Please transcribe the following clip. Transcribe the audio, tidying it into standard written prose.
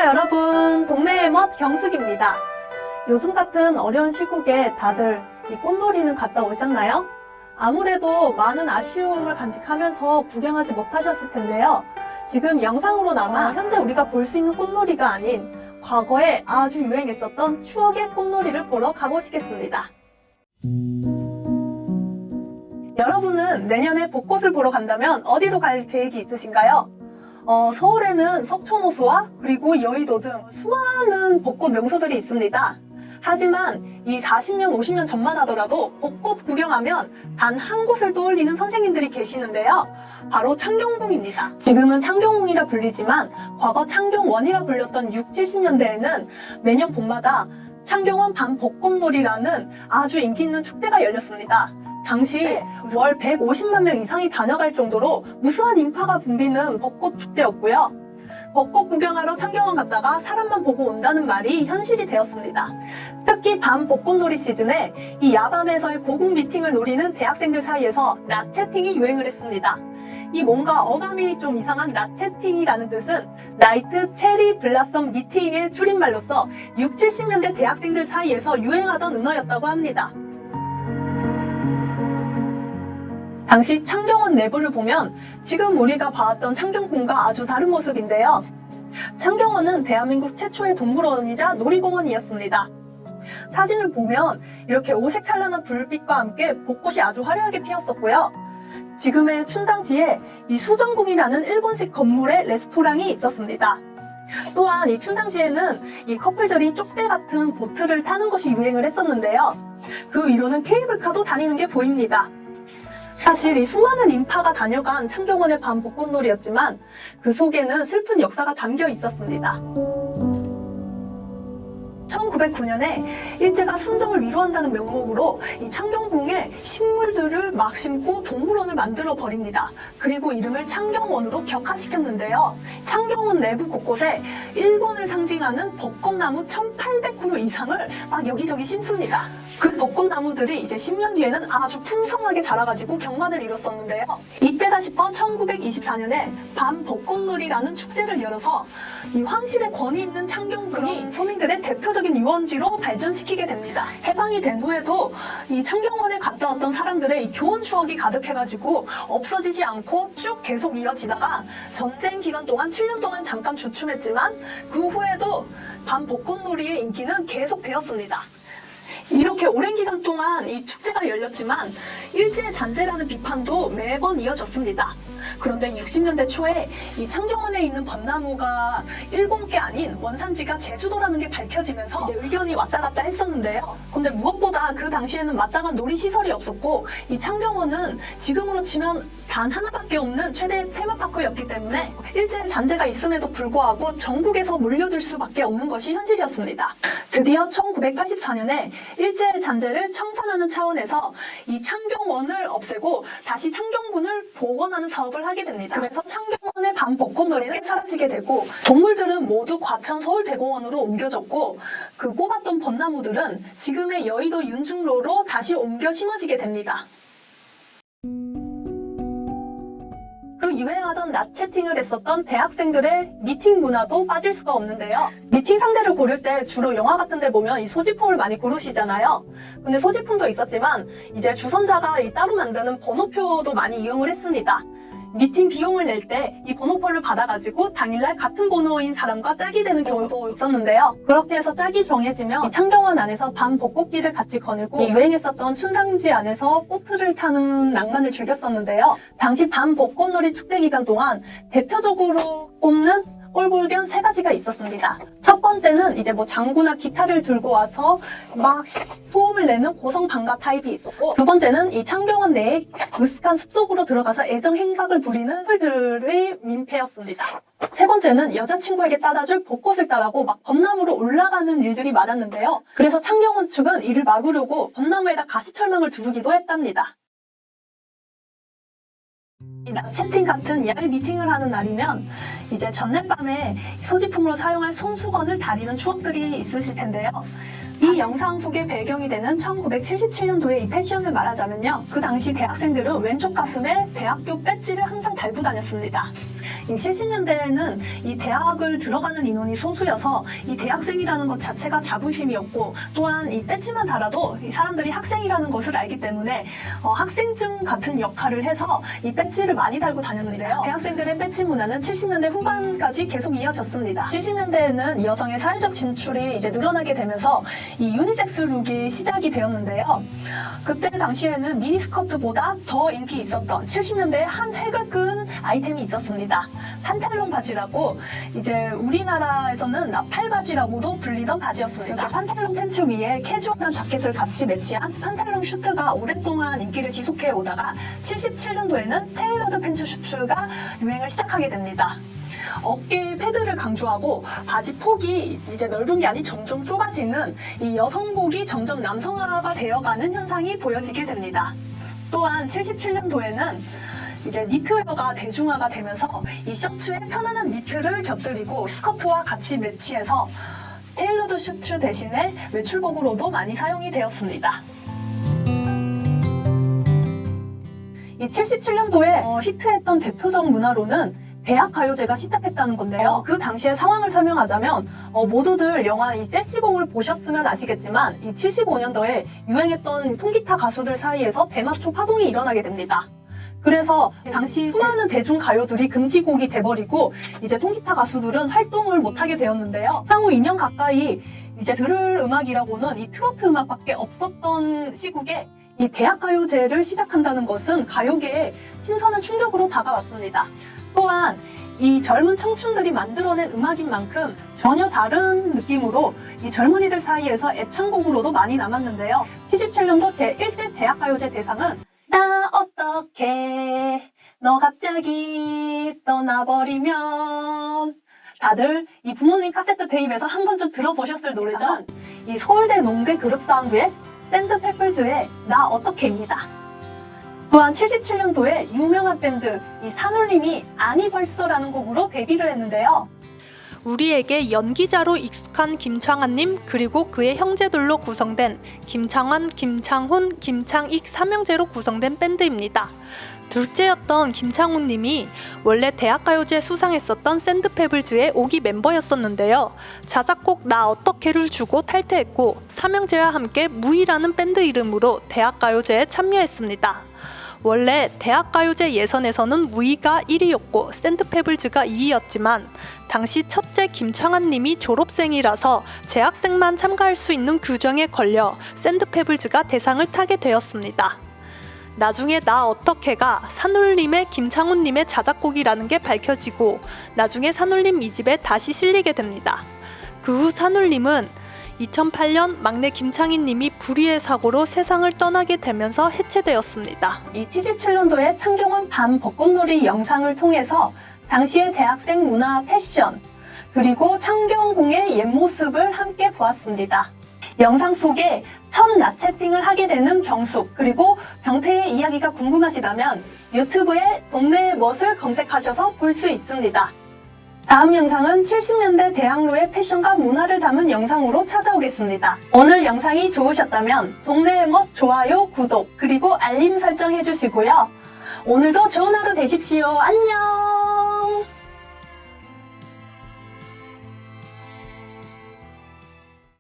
안녕하세요 여러분, 동네의 멋 경숙입니다. 요즘 같은 어려운 시국에 다들 이 꽃놀이는 갔다 오셨나요? 아무래도 많은 아쉬움을 간직하면서 구경하지 못하셨을 텐데요. 지금 영상으로나마 현재 우리가 볼 수 있는 꽃놀이가 아닌 과거에 아주 유행했었던 추억의 꽃놀이를 보러 가보시겠습니다. 여러분은 내년에 벚꽃을 보러 간다면 어디로 갈 계획이 있으신가요? 서울에는 석촌호수와 그리고 여의도 등 수많은 벚꽃 명소들이 있습니다. 하지만 이 40년, 50년 전만 하더라도 벚꽃 구경하면 단 한 곳을 떠올리는 선생님들이 계시는데요. 바로 창경궁입니다. 지금은 창경궁이라 불리지만 과거 창경원이라 불렸던 6, 70년대에는 매년 봄마다 창경원 밤 벚꽃놀이라는 아주 인기 있는 축제가 열렸습니다. 당시 월 150만 명 이상이 다녀갈 정도로 무수한 인파가 붐비는 벚꽃 축제였고요. 벚꽃 구경하러 창경원 갔다가 사람만 보고 온다는 말이 현실이 되었습니다. 특히 밤 벚꽃놀이 시즌에 이 야밤에서의 고궁 미팅을 노리는 대학생들 사이에서 낮 채팅이 유행을 했습니다. 이 뭔가 어감이 좀 이상한 낮 채팅이라는 뜻은 나이트 체리 블라썸 미팅의 줄임말로서 6, 70년대 대학생들 사이에서 유행하던 은어였다고 합니다. 당시 창경원 내부를 보면 지금 우리가 봐왔던 창경궁과 아주 다른 모습인데요. 창경원은 대한민국 최초의 동물원이자 놀이공원이었습니다. 사진을 보면 이렇게 오색찬란한 불빛과 함께 벚꽃이 아주 화려하게 피었었고요. 지금의 춘당지에 이 수정궁이라는 일본식 건물의 레스토랑이 있었습니다. 또한 이 춘당지에는 이 커플들이 쪽배 같은 보트를 타는 것이 유행을 했었는데요. 그 위로는 케이블카도 다니는 게 보입니다. 사실 이 수많은 인파가 다녀간 창경원의 밤 벚꽃놀이였지만 그 속에는 슬픈 역사가 담겨 있었습니다. 1909년에 일제가 순정을 위로한다는 명목으로 이 창경궁에 식물들을 막 심고 동물원을 만들어 버립니다. 그리고 이름을 창경원으로 격화시켰는데요. 창경원 내부 곳곳에 일본을 상징하는 벚꽃나무 1800그루 이상을 막 여기저기 심습니다. 그 벚꽃나무들이 이제 10년 뒤에는 아주 풍성하게 자라가지고 경관을 이뤘었는데요. 이때다 싶어 1924년에 밤 벚꽃놀이라는 축제를 열어서 이 황실의 권위 있는 창경궁이 서민들의 대표적인 유원지로 발전시키게 됩니다. 해방이 된 후에도 이 창경원에 갔다 왔던 사람들의 이 좋은 추억이 가득해가지고 없어지지 않고 쭉 계속 이어지다가 전쟁 기간 동안 7년 동안 잠깐 주춤했지만 그 후에도 밤 벚꽃놀이의 인기는 계속되었습니다. 이렇게 오랜 기간 동안 이 축제가 열렸지만 일제 잔재라는 비판도 매번 이어졌습니다. 그런데 60년대 초에 이 창경원에 있는 벚나무가 일본게 아닌 원산지가 제주도라는 게 밝혀지면서 이제 의견이 왔다 갔다 했었는데요. 근데 무엇보다 그 당시에는 마땅한 놀이시설이 없었고 이 창경원은 지금으로 치면 단 하나밖에 없는 최대 테마파크였기 때문에 일제 잔재가 있음에도 불구하고 전국에서 몰려들 수밖에 없는 것이 현실이었습니다. 드디어 1984년에 일제 잔재를 청산하는 차원에서 이 창경원을 없애고 다시 창경군을 복원하는 사업을 하게 됩니다. 그래서 창경원의 밤 벚꽃놀이는 사라지게 되고 동물들은 모두 과천 서울대공원으로 옮겨졌고 그 뽑았던 벚나무들은 지금의 여의도 윤중로로 다시 옮겨 심어지게 됩니다. 그 유행하던 낮 채팅을 했었던 대학생들의 미팅 문화도 빠질 수가 없는데요. 미팅 상대를 고를 때 주로 영화 같은 데 보면 이 소지품을 많이 고르시잖아요. 근데 소지품도 있었지만 이제 주선자가 따로 만드는 번호표도 많이 이용을 했습니다. 미팅 비용을 낼 때 이 번호표를 받아가지고 당일날 같은 번호인 사람과 짝이 되는 경우도 있었는데요. 그렇게 해서 짝이 정해지면 이 창경원 안에서 밤 벚꽃길을 같이 거닐고 유행했었던 춘당지 안에서 보트를 타는 낭만을 즐겼었는데요. 당시 밤 벚꽃놀이 축제 기간 동안 대표적으로 꼽는 꼴불견 세 가지가 있었습니다. 첫 번째는 이제 뭐 장구나 기타를 들고 와서 막 소음을 내는 고성방가 타입이 있었고, 두 번째는 이 창경원 내에 으슥한 숲속으로 들어가서 애정 행각을 부리는 커플들의 민폐였습니다. 세 번째는 여자친구에게 따다줄 벚꽃을 따라고 막 벚나무로 올라가는 일들이 많았는데요. 그래서 창경원 측은 이를 막으려고 벚나무에다 가시철망을 두르기도 했답니다. 낮 채팅 같은 야외 미팅을 하는 날이면 이제 전날 밤에 소지품으로 사용할 손수건을 다리는 추억들이 있으실 텐데요. 이 영상 속의 배경이 되는 1977년도의 이 패션을 말하자면요. 그 당시 대학생들은 왼쪽 가슴에 대학교 배지를 항상 달고 다녔습니다. 이 70년대에는 이 대학을 들어가는 인원이 소수여서 이 대학생이라는 것 자체가 자부심이었고, 또한 이 배지만 달아도 이 사람들이 학생이라는 것을 알기 때문에 학생증 같은 역할을 해서 이 배지를 많이 달고 다녔는데요. 대학생들의 배지 문화는 70년대 후반까지 계속 이어졌습니다. 70년대에는 여성의 사회적 진출이 이제 늘어나게 되면서 이 유니섹스 룩이 시작이 되었는데요. 그때 당시에는 미니스커트보다 더 인기 있었던 70년대에 한 획을 끈 아이템이 있었습니다. 판탈론 바지라고, 이제 우리나라에서는 나팔바지라고도 불리던 바지였습니다. 이렇게 판탈론 팬츠 위에 캐주얼한 자켓을 같이 매치한 판탈론 슈트가 오랫동안 인기를 지속해 오다가 77년도에는 테일러드 팬츠 슈트가 유행을 시작하게 됩니다. 어깨 패드를 강조하고 바지 폭이 이제 넓은 게 아닌 점점 좁아지는 이 여성복이 점점 남성화가 되어가는 현상이 보여지게 됩니다. 또한 77년도에는 이제 니트웨어가 대중화가 되면서 이 셔츠에 편안한 니트를 곁들이고 스커트와 같이 매치해서 테일러드 슈트 대신에 외출복으로도 많이 사용이 되었습니다. 이 77년도에 히트했던 대표적 문화로는 대학 가요제가 시작했다는 건데요. 그 당시의 상황을 설명하자면 모두들 영화 이 세시봉을 보셨으면 아시겠지만 이 75년도에 유행했던 통기타 가수들 사이에서 대마초 파동이 일어나게 됩니다. 그래서 당시 수많은 대중 가요들이 금지곡이 돼버리고 이제 통기타 가수들은 활동을 못하게 되었는데요. 향후 2년 가까이 이제 들을 음악이라고는 이 트로트 음악밖에 없었던 시국에 이 대학 가요제를 시작한다는 것은 가요계에 신선한 충격으로 다가왔습니다. 또한 이 젊은 청춘들이 만들어낸 음악인 만큼 전혀 다른 느낌으로 이 젊은이들 사이에서 애창곡으로도 많이 남았는데요. 77년도 제1대 대학가요제 대상은 나 어떡해 너 갑자기 떠나버리면, 다들 이 부모님 카세트 테이프에서 한 번쯤 들어보셨을 노래죠. 이 서울대 농대 그룹 사운드의 샌드페플즈의 나 어떡해입니다. 또한 77년도에 유명한 밴드 이 산울림이 아니 벌써라는 곡으로 데뷔를 했는데요. 우리에게 연기자로 익숙한 김창완님, 그리고 그의 형제들로 구성된 김창완, 김창훈, 김창익 삼형제로 구성된 밴드입니다. 둘째였던 김창훈님이 원래 대학가요제 수상했었던 샌드페블즈의 5기 멤버였었는데요. 자작곡 나 어떡해를 주고 탈퇴했고 삼형제와 함께 무이라는 밴드 이름으로 대학가요제에 참여했습니다. 원래 대학가요제 예선에서는 무이가 1위였고 샌드페블즈가 2위였지만 당시 첫째 김창완님이 졸업생이라서 재학생만 참가할 수 있는 규정에 걸려 샌드페블즈가 대상을 타게 되었습니다. 나중에 나 어떡해가 산울림의 김창훈님의 자작곡이라는 게 밝혀지고 나중에 산울림 2집에 다시 실리게 됩니다. 그 후 산울림은 2008년 막내 김창희님이 불의의 사고로 세상을 떠나게 되면서 해체되었습니다. 이 77년도에 창경원 밤 벚꽃놀이 영상을 통해서 당시의 대학생 문화, 패션, 그리고 창경궁의 옛 모습을 함께 보았습니다. 영상 속에 첫 라체팅을 하게 되는 경숙, 그리고 병태의 이야기가 궁금하시다면 유튜브에 동네의 멋을 검색하셔서 볼 수 있습니다. 다음 영상은 70년대 대학로의 패션과 문화를 담은 영상으로 찾아오겠습니다. 오늘 영상이 좋으셨다면 동네의 멋 좋아요, 구독, 그리고 알림 설정 해주시고요. 오늘도 좋은 하루 되십시오. 안녕!